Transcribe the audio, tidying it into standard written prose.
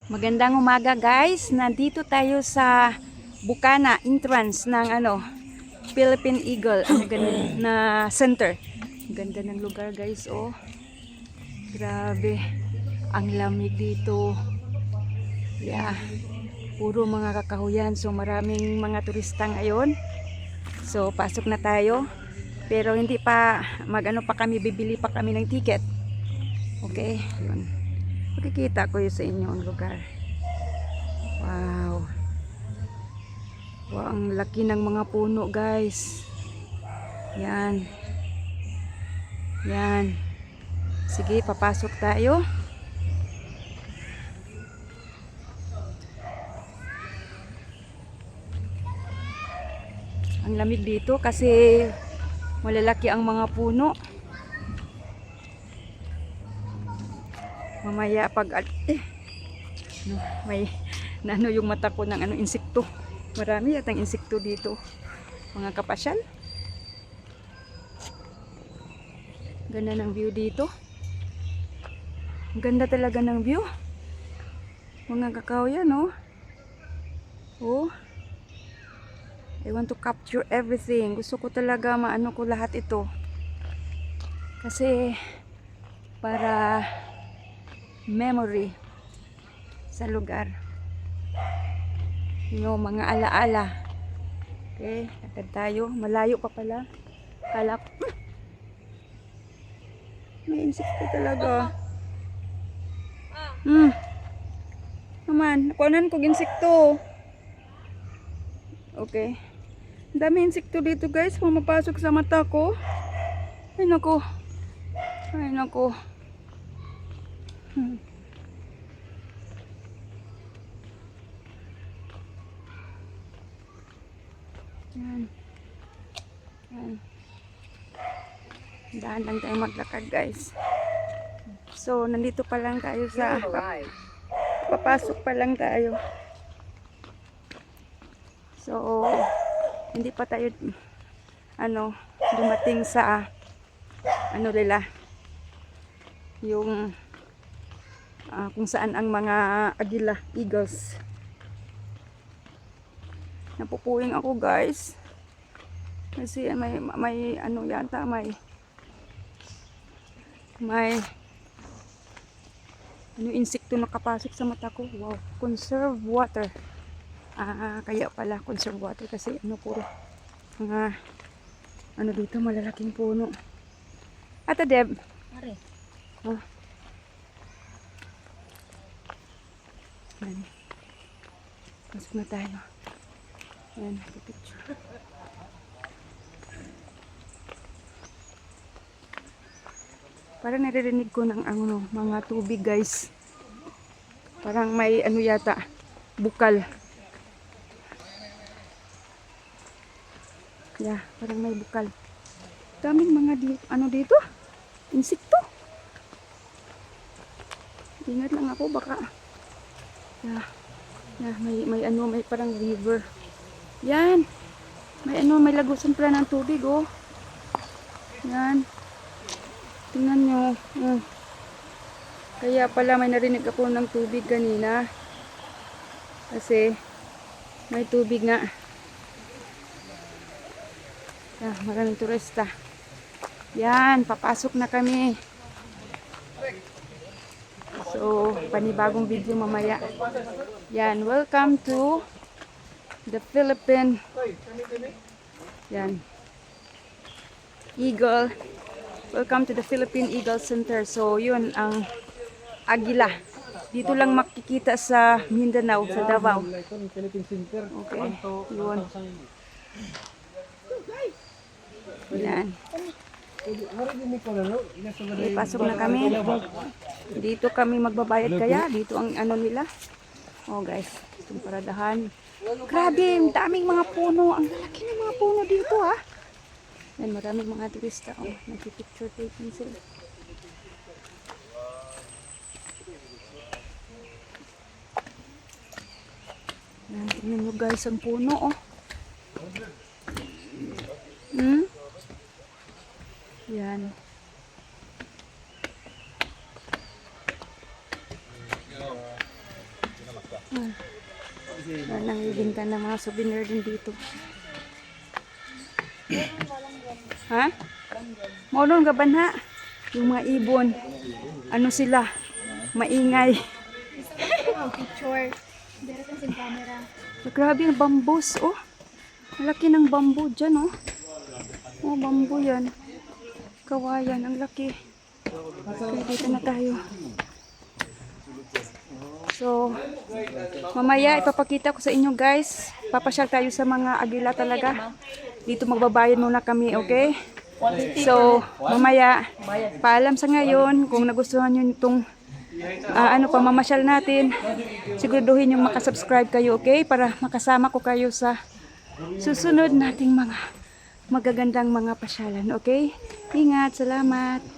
Magandang umaga guys. Nandito tayo sa Bukana entrance ng Philippine Eagle na center. Ganda ng lugar guys, oh. Grabe. Ang lamig dito. Yeah. Puro mga kakahuyan. So maraming mga turista ngayon. So pasok na tayo. Pero hindi pa pa kami, bibili pa kami ng ticket. Okay? Yun. Makikita ko yun sa inyo ang lugar. Wow. Wow, ang laki ng mga puno guys. Yan. Yan. Sige, papasok tayo. Ang lamig dito kasi malalaki ang mga puno. Mamaya pag may yung mata ko ng insekto. Marami yatang insekto dito. Mga kapasyal. Ganda ng view dito. Ganda talaga ng view. Mga kakao yan, oh. Oh. I want to capture everything. Gusto ko talaga maano ko lahat ito. Kasi para memory sa lugar. Mga alaala. Okay, lakad tayo. Malayo pa pala. Kala ko. May insekto talaga. Naman, nakuhanan ko insekto. Okay. Ang dami insekto dito guys. Pumapasok sa mata ko. Ay nako. Ay nako. Yan. Yan. Dahan lang tayo maglakad guys. So, nandito pa lang tayo sa papasok pa lang tayo. So, hindi pa tayo dumating sa nila yung kung saan ang mga agila, eagles. Napupuwing ako guys kasi may yata may insekto nakapasok sa mata ko. Wow, conserve water. Kaya pala conserve water kasi puro mga dito malalaking puno. Ate Deb, pare. Oh. Yan. Pasok na tayo. Yan, picture. Parang naririnig ko ng mga tubig guys. Parang may yata, bukal. Yeah, parang may bukal. Daming mga dito? Insekto. Ingat lang ako baka. Yeah. Yeah, may parang river. Yan. May lagusan pala ng tubig, oh. Yan. Tingnan nyo. Kaya pala may narinig ako ng tubig kanina. Kasi may tubig nga. Maraming turista. Yan, papasok na kami. So, panibagong video mamaya. Yan, welcome to the Philippine Eagle. Welcome to the Philippine Eagle Center. So, yun ang agila. Dito lang makikita sa Mindanao, sa Davao. Okay, yun. Yan. Okay, pasok na kami. Dito kami magbabayad kaya. Dito ang nila. Oh guys, itong paradahan. Grabe, daming mga puno. Ang lalaki ng mga puno dito ha. Yan, maraming mga turista. Oh, nagpipicture taking sila. Yan, tingnan nyo guys ang puno oh. Yan. Nangbibinta ng mga souvenir din dito. Ha? Maulong gaban ha? Yung mga ibon. Ano sila? Maingay. Picture. Dito sa camera. Grabe yung bambus, oh. Malaki ng bambu dyan, oh. Oh, bambu yan. Kawayan, ang laki. Okay, dito na tayo. So, mamaya ipapakita ko sa inyo guys. Papasyal tayo sa mga agila talaga. Dito magbabayad muna kami, okay? So, mamaya, paalam sa ngayon. Kung nagustuhan nyo itong pamamasyal natin, siguraduhin yung makasubscribe kayo, okay? Para makasama ko kayo sa susunod nating mga magagandang mga pasyalan, okay? Ingat, salamat!